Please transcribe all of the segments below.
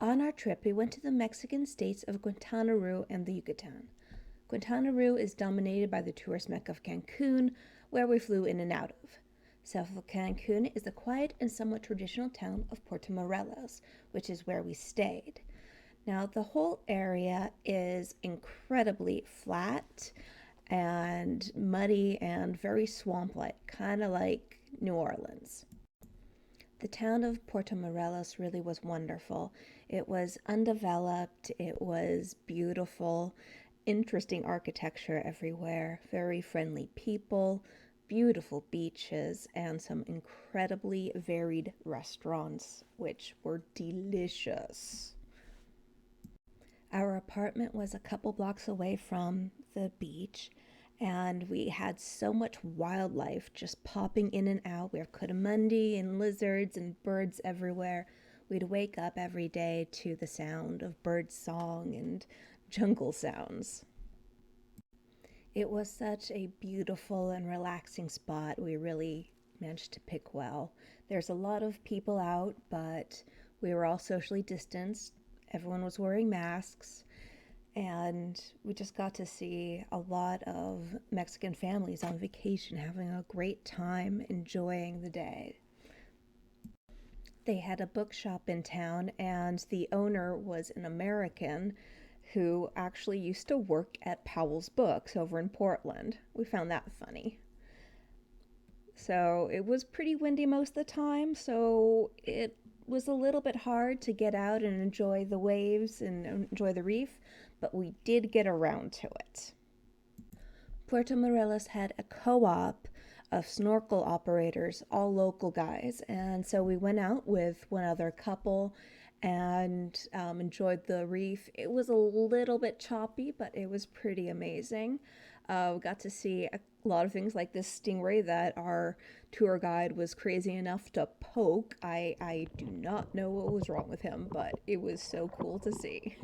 On our trip, we went to the Mexican states of Quintana Roo and the Yucatan. Quintana Roo is dominated by the tourist mecca of Cancun, where we flew in and out of. South of Cancun is the quiet and somewhat traditional town of Puerto Morelos, which is where we stayed. Now, the whole area is incredibly flat and muddy and very swamp like, kind of like New Orleans. The town of Puerto Morelos really was wonderful. It was undeveloped, it was beautiful, interesting architecture everywhere, very friendly people, beautiful beaches, and some incredibly varied restaurants, which were delicious. Our apartment was a couple blocks away from the beach, and we had so much wildlife just popping in and out. We have coatimundi and lizards and birds everywhere. We'd wake up every day to the sound of bird song and jungle sounds. It was such a beautiful and relaxing spot. We really managed to pick well. There's a lot of people out, but we were all socially distanced. Everyone was wearing masks, and we just got to see a lot of Mexican families on vacation having a great time enjoying the day. They had a bookshop in town, and the owner was an American who actually used to work at Powell's Books over in Portland. We found that funny. So it was pretty windy most of the time, so it was a little bit hard to get out and enjoy the waves and enjoy the reef, but we did get around to it. Puerto Morelos had a co-op of snorkel operators, all local guys, and so we went out with one other couple and enjoyed the reef. It was a little bit choppy, but it was pretty amazing. We got to see a lot of things like this stingray that our tour guide was crazy enough to poke. I do not know what was wrong with him, but it was so cool to see.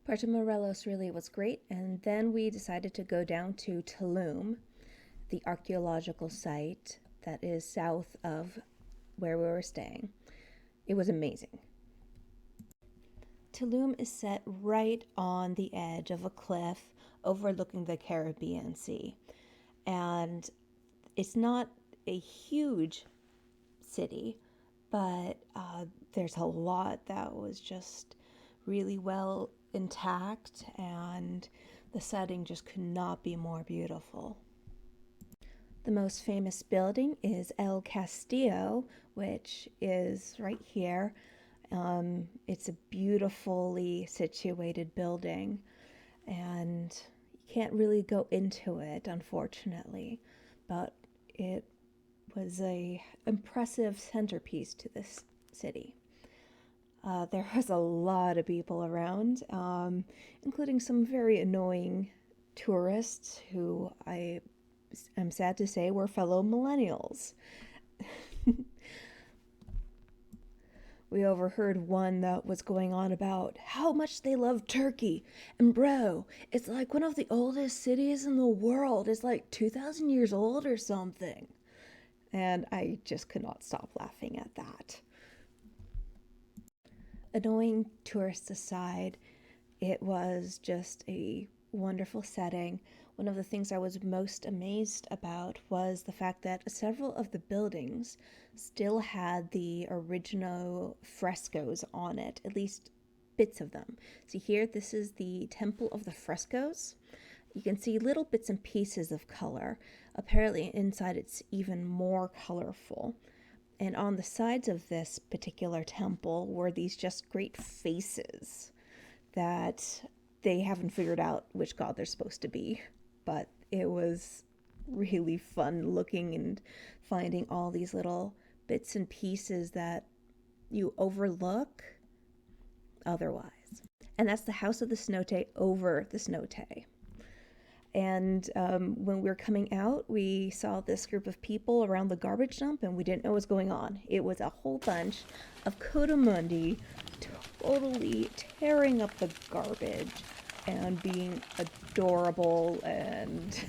Puerto Morelos really was great, and then we decided to go down to Tulum, the archaeological site that is south of where we were staying. It was amazing. Tulum is set right on the edge of a cliff overlooking the Caribbean Sea. And it's not a huge city, but there's a lot that was just really well intact, and the setting just could not be more beautiful. The most famous building is El Castillo, which is right here. It's a beautifully situated building, and you can't really go into it, unfortunately, but it was a impressive centerpiece to this city. There was a lot of people around, including some very annoying tourists who I'm sad to say were fellow millennials. We overheard one that was going on about how much they love Turkey. And bro, it's like one of the oldest cities in the world. It's like 2,000 years old or something. And I just could not stop laughing at that. Annoying tourists aside, it was just a wonderful setting. One of the things I was most amazed about was the fact that several of the buildings still had the original frescoes on it, at least bits of them. See here, this is the Temple of the Frescoes. You can see little bits and pieces of color. Apparently inside it's even more colorful. And on the sides of this particular temple were these just great faces that they haven't figured out which god they're supposed to be. But it was really fun looking and finding all these little bits and pieces that you overlook otherwise. And that's the House of the Cenote over the Cenote. And when we were coming out, we saw this group of people around the garbage dump, and we didn't know what was going on. It was a whole bunch of coatimundi totally tearing up the garbage and being adorable and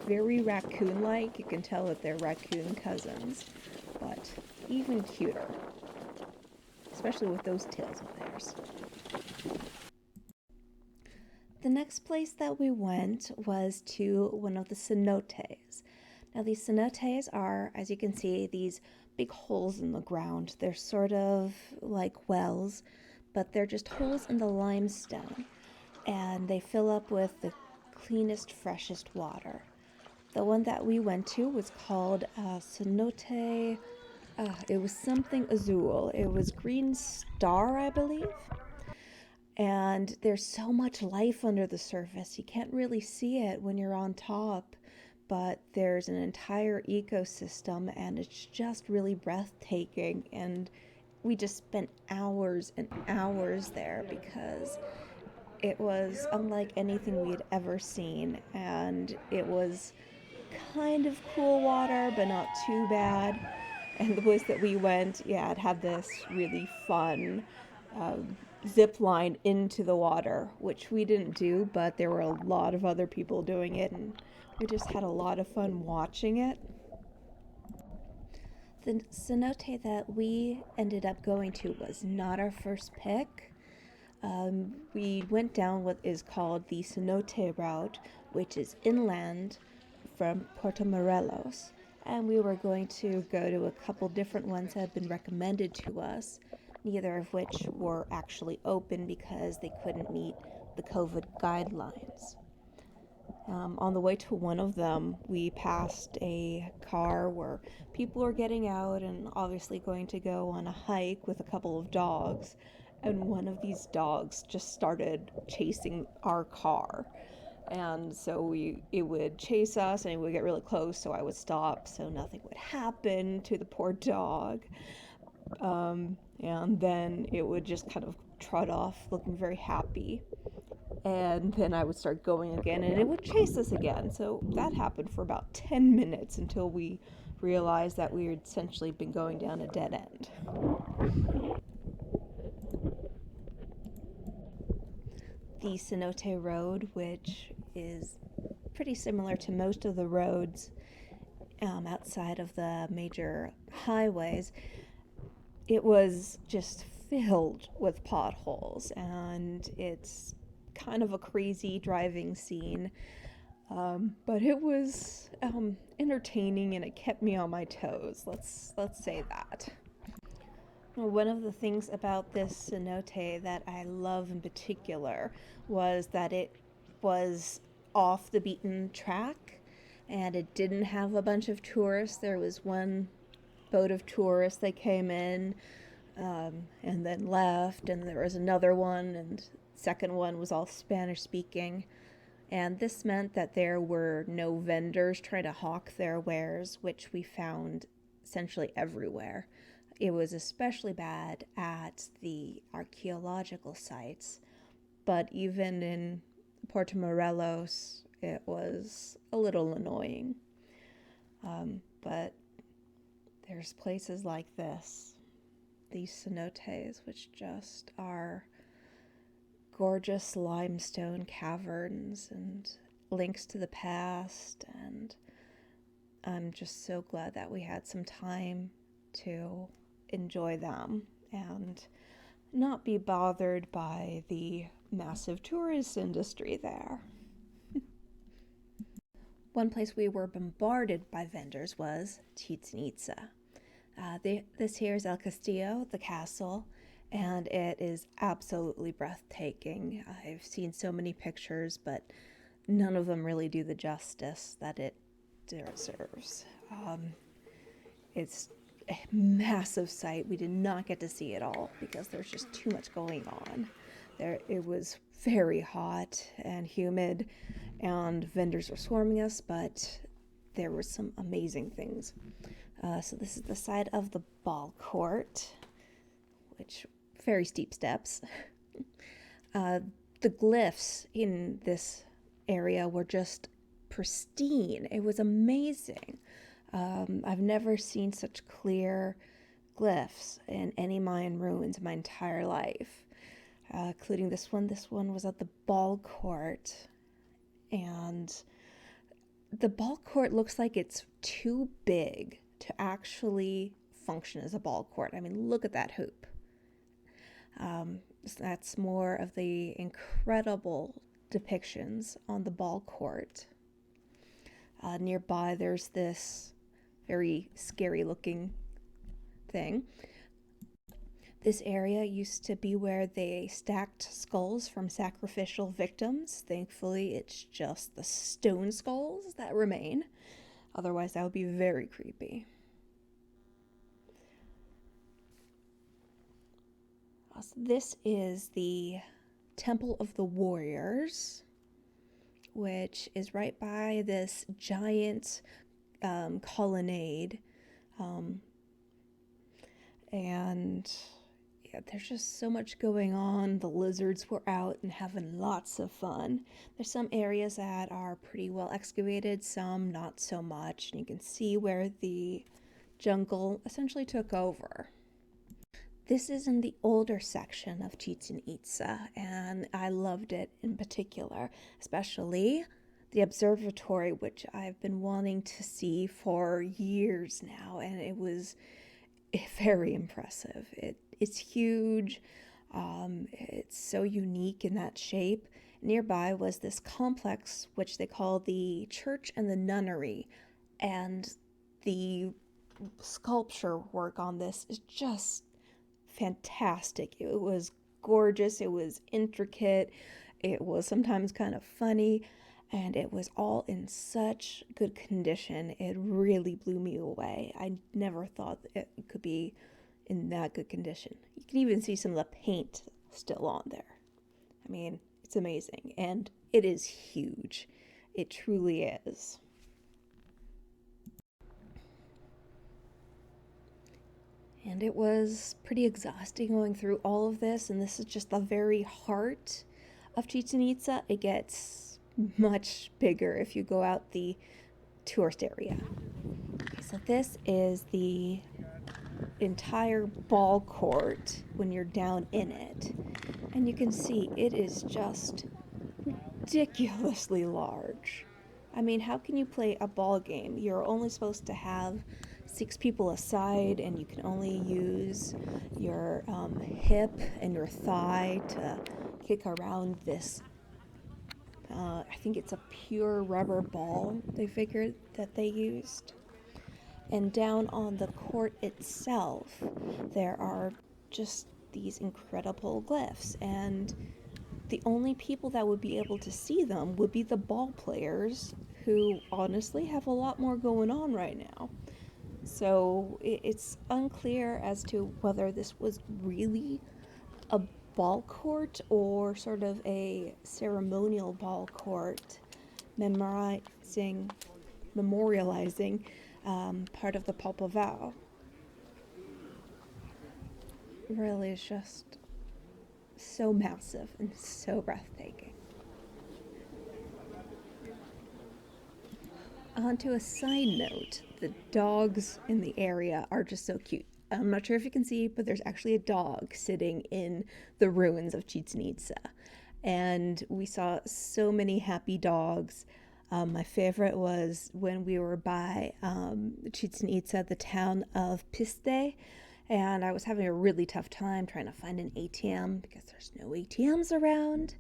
very raccoon-like. You can tell that they're raccoon cousins, but even cuter, especially with those tails of theirs. The next place that we went was to one of the cenotes. Now, these cenotes are, as you can see, these big holes in the ground. They're sort of like wells, but they're just holes in the limestone, and they fill up with the cleanest, freshest water. The one that we went to was called cenote. It was something azul. It was Green Star, I believe. And there's so much life under the surface. You can't really see it when you're on top, but there's an entire ecosystem, and it's just really breathtaking. And we just spent hours and hours there because it was unlike anything we had ever seen, and it was kind of cool water, but not too bad. And the place that we went, it had this really fun zip line into the water, which we didn't do, but there were a lot of other people doing it, and we just had a lot of fun watching it. The cenote that we ended up going to was not our first pick. We went down what is called the cenote route, which is inland from Puerto Morelos, and we were going to go to a couple different ones that had been recommended to us, neither of which were actually open because they couldn't meet the COVID guidelines. On the way to one of them, we passed a car where people were getting out and obviously going to go on a hike with a couple of dogs, and one of these dogs just started chasing our car. And so it would chase us and it would get really close, so I would stop so nothing would happen to the poor dog. And then it would just kind of trot off looking very happy. And then I would start going again and it would chase us again. So that happened for about 10 minutes until we realized that we had essentially been going down a dead end. The Cenote Road, which is pretty similar to most of the roads outside of the major highways, it was just filled with potholes, and it's kind of a crazy driving scene, but it was entertaining, and it kept me on my toes. Let's say that. One of the things about this cenote that I love in particular was that it was off the beaten track, and it didn't have a bunch of tourists. There was one boat of tourists that came in and then left, and there was another one, and the second one was all Spanish speaking. And this meant that there were no vendors trying to hawk their wares, which we found essentially everywhere. It was especially bad at the archaeological sites, but even in Puerto Morelos, it was a little annoying. But there's places like this, these cenotes, which just are gorgeous limestone caverns and links to the past, and I'm just so glad that we had some time to enjoy them and not be bothered by the massive tourist industry there. One place we were bombarded by vendors was Chichen Itza. This here is El Castillo, the castle, and it is absolutely breathtaking. I've seen so many pictures, but none of them really do the justice that it deserves. It's a massive site. We did not get to see it all because there's just too much going on. It was very hot and humid, and vendors were swarming us, but there were some amazing things. So this is the side of the ball court, which very steep steps. The glyphs in this area were just pristine. It was amazing. I've never seen such clear glyphs in any Mayan ruins in my entire life, including this one. This one was at the ball court, and The ball court looks like it's too big to actually function as a ball court. I mean, look at that hoop. So that's more of the incredible depictions on the ball court. Nearby, there's this very scary looking thing. This area used to be where they stacked skulls from sacrificial victims. Thankfully, it's just the stone skulls that remain. Otherwise, that would be very creepy. So this is the Temple of the Warriors, which is right by this giant colonnade. And yeah, there's just so much going on. The lizards were out and having lots of fun. There's some areas that are pretty well excavated, some not so much. And you can see where the jungle essentially took over. This is in the older section of Chichen Itza, and I loved it in particular, especially the observatory, which I've been wanting to see for years now, and it was very impressive. It's huge. It's so unique in that shape. Nearby was this complex, which they call the Church and the Nunnery, and the sculpture work on this is just fantastic. It was gorgeous, it was intricate, it was sometimes kind of funny, and it was all in such good condition. It really blew me away. I never thought it could be in that good condition. You can even see some of the paint still on there. I mean, it's amazing, and it is huge. It truly is. And it was pretty exhausting going through all of this, and this is just the very heart of Chichen Itza. It gets much bigger if you go out the tourist area. Okay, so this is the entire ball court when you're down in it. And you can see it is just ridiculously large. I mean, how can you play a ball game? You're only supposed to have 6 people aside, and you can only use your hip and your thigh to kick around this. I think it's a pure rubber ball, they figured that they used. And down on the court itself, there are just these incredible glyphs, and the only people that would be able to see them would be the ball players, who honestly have a lot more going on right now. So it's unclear as to whether this was really a ball court or sort of a ceremonial ball court memorializing part of the Papa Vow. Really is just so massive and so breathtaking. Onto a side note, the dogs in the area are just so cute. I'm not sure if you can see, but there's actually a dog sitting in the ruins of Chichen Itza. And we saw so many happy dogs. My favorite was when we were by Chichen Itza, the town of Piste, and I was having a really tough time trying to find an ATM because there's no ATMs around.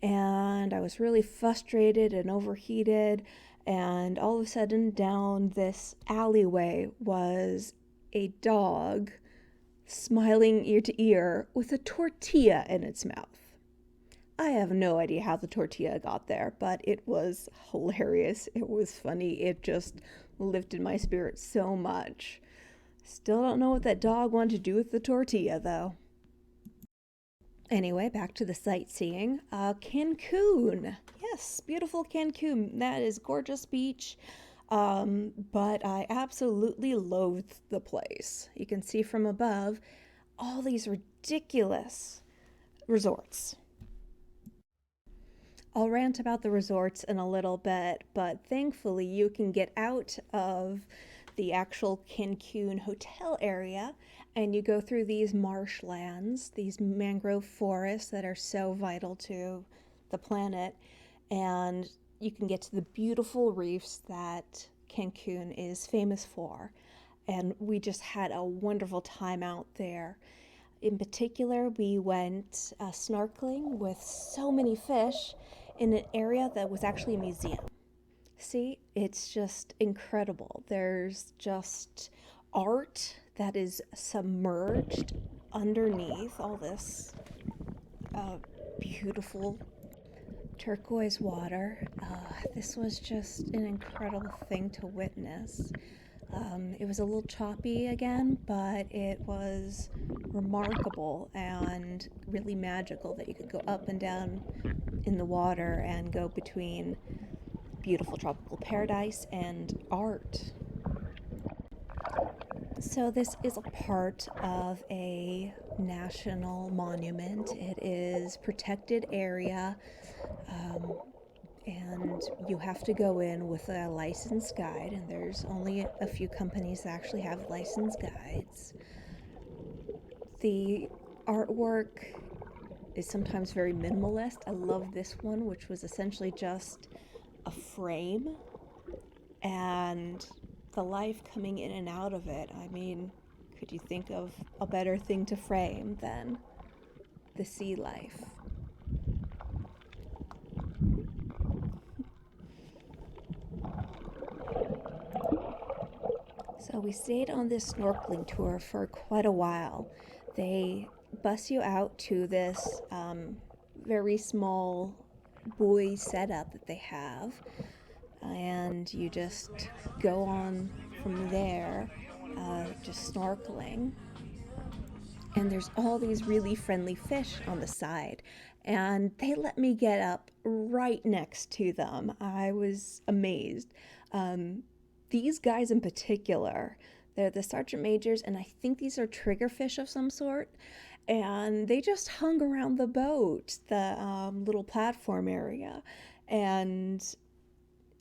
And I was really frustrated and overheated. And all of a sudden, down this alleyway was a dog smiling ear to ear with a tortilla in its mouth. I have no idea how the tortilla got there, but it was hilarious. It was funny. It just lifted my spirits so much. Still don't know what that dog wanted to do with the tortilla, though. Anyway, back to the sightseeing. Cancun. Yes, beautiful Cancun. That is gorgeous beach. But I absolutely loathed the place. You can see from above all these ridiculous resorts. I'll rant about the resorts in a little bit, but thankfully you can get out of the actual Cancun hotel area and you go through these marshlands, these mangrove forests that are so vital to the planet, and you can get to the beautiful reefs that Cancun is famous for. And we just had a wonderful time out there. In particular, we went snorkeling with so many fish in an area that was actually a museum. See, it's just incredible. There's just art that is submerged underneath all this beautiful turquoise water. This was just an incredible thing to witness. It was a little choppy again, but it was remarkable and really magical that you could go up and down in the water and go between beautiful tropical paradise and art. So this is a part of a national monument. It is protected area, and you have to go in with a licensed guide, and there's only a few companies that actually have licensed guides. The artwork is sometimes very minimalist. I love this one, which was essentially just a frame and the life coming in and out of it. I mean, could you think of a better thing to frame than the sea life? So we stayed on this snorkeling tour for quite a while. They bus you out to this very small buoy setup that they have, and you just go on from there, just snorkeling. And there's all these really friendly fish on the side, and they let me get up right next to them. I was amazed. These guys in particular, they're the sergeant majors, and I think these are triggerfish of some sort. And they just hung around the boat, the little platform area. And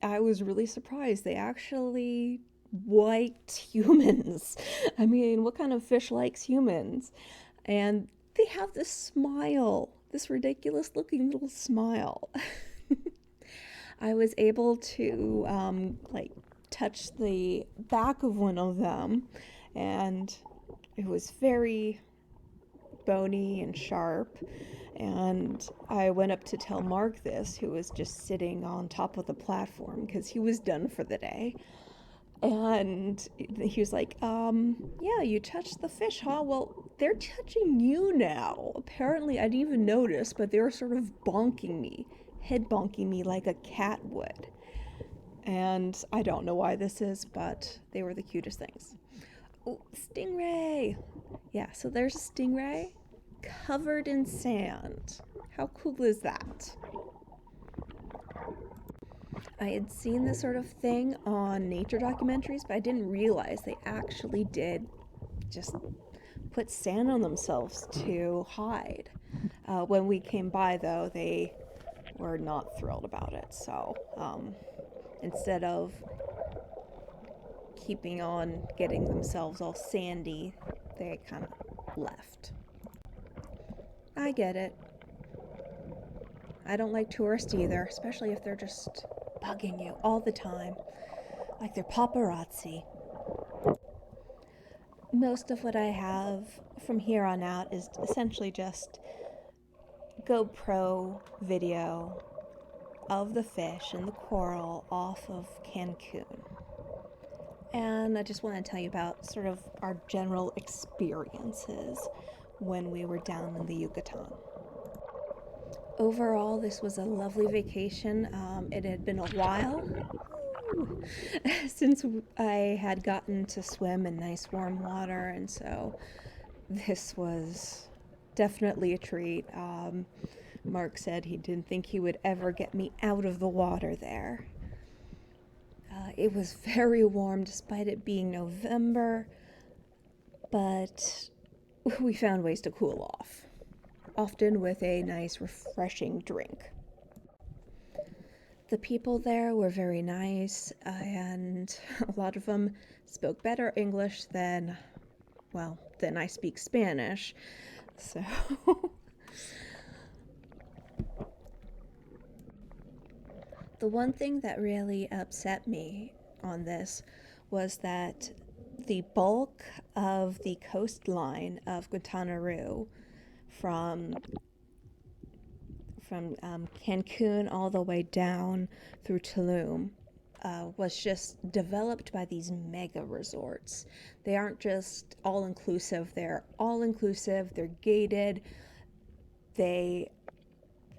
I was really surprised. They actually liked humans. I mean, what kind of fish likes humans? And they have this smile, this ridiculous looking little smile. I was able to touch the back of one of them, and it was very bony and sharp. And I went up to tell Mark this, who was just sitting on top of the platform because he was done for the day. And he was like, yeah, you touched the fish, huh? Well, they're touching you now. Apparently, I didn't even notice, but they were sort of bonking me, head bonking me like a cat would. And I don't know why this is, but they were the cutest things. Oh, stingray! Yeah, so there's a stingray covered in sand. How cool is that? I had seen this sort of thing on nature documentaries, but I didn't realize they actually did just put sand on themselves to hide. When we came by, though, they were not thrilled about it. So instead of keeping on getting themselves all sandy, they kind of left. I get it. I don't like tourists either, especially if they're just bugging you all the time, like they're paparazzi. Most of what I have from here on out is essentially just GoPro video of the fish and the coral off of Cancun. And I just want to tell you about sort of our general experiences when we were down in the Yucatan. Overall, this was a lovely vacation. It had been a while since I had gotten to swim in nice warm water, and so this was definitely a treat. Mark said he didn't think he would ever get me out of the water there. It was very warm despite it being November, but we found ways to cool off, often with a nice refreshing drink. The people there were very nice, and a lot of them spoke better English than I speak Spanish. So The one thing that really upset me on this was that the bulk of the coastline of Guantanamo Roo from Cancun all the way down through Tulum was just developed by these mega resorts. They aren't just all inclusive, they're gated. They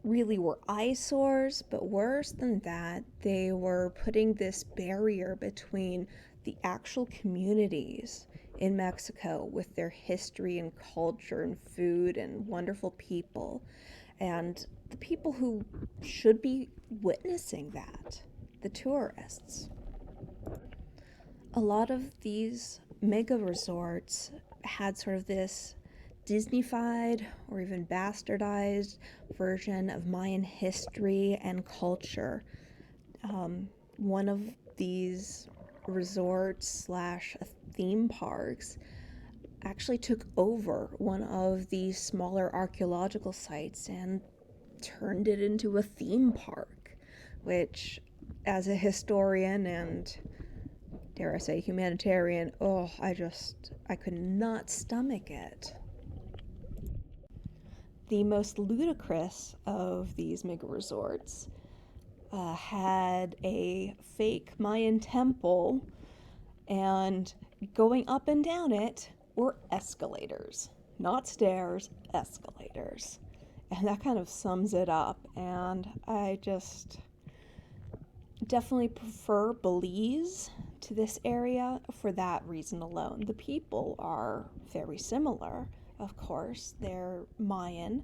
really were eyesores, but worse than that, they were putting this barrier between the actual communities in Mexico with their history and culture and food and wonderful people, and the people who should be witnessing that, the tourists. A lot of these mega resorts had sort of this Disneyfied or even bastardized version of Mayan history and culture. One of these resorts slash theme parks actually took over one of the smaller archaeological sites and turned it into a theme park, which, as a historian and, dare I say, humanitarian, I could not stomach it. The most ludicrous of these mega resorts had a fake Mayan temple, and going up and down it were escalators. Not stairs, escalators. And that kind of sums it up. And I just definitely prefer Belize to this area for that reason alone. The people are very similar, of course. They're Mayan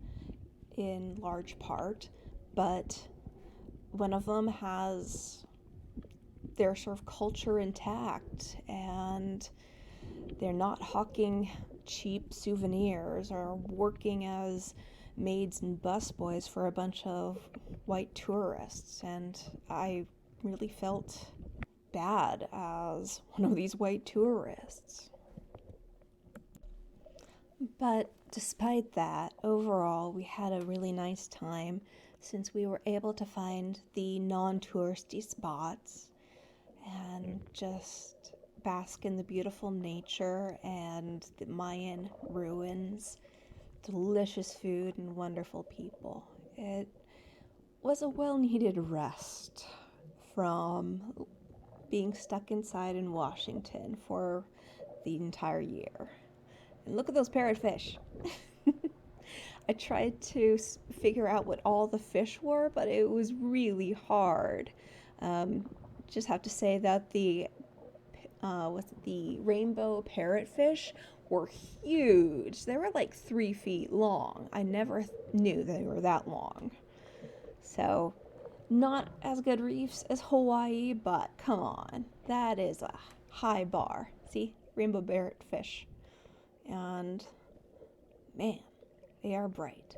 in large part, but one of them has their sort of culture intact, and they're not hawking cheap souvenirs or working as maids and busboys for a bunch of white tourists. And I really felt bad as one of these white tourists. But despite that, overall, we had a really nice time since we were able to find the non-touristy spots and just bask in the beautiful nature and the Mayan ruins, delicious food, and wonderful people. It was a well-needed rest from being stuck inside in Washington for the entire year. And look at those parrotfish. I tried to figure out what all the fish were, but it was really hard. Just have to say that the rainbow parrotfish were huge. They were like 3 feet long. I never knew they were that long. So, not as good reefs as Hawaii, but come on, that is a high bar. See, rainbow parrotfish. And man, they are bright.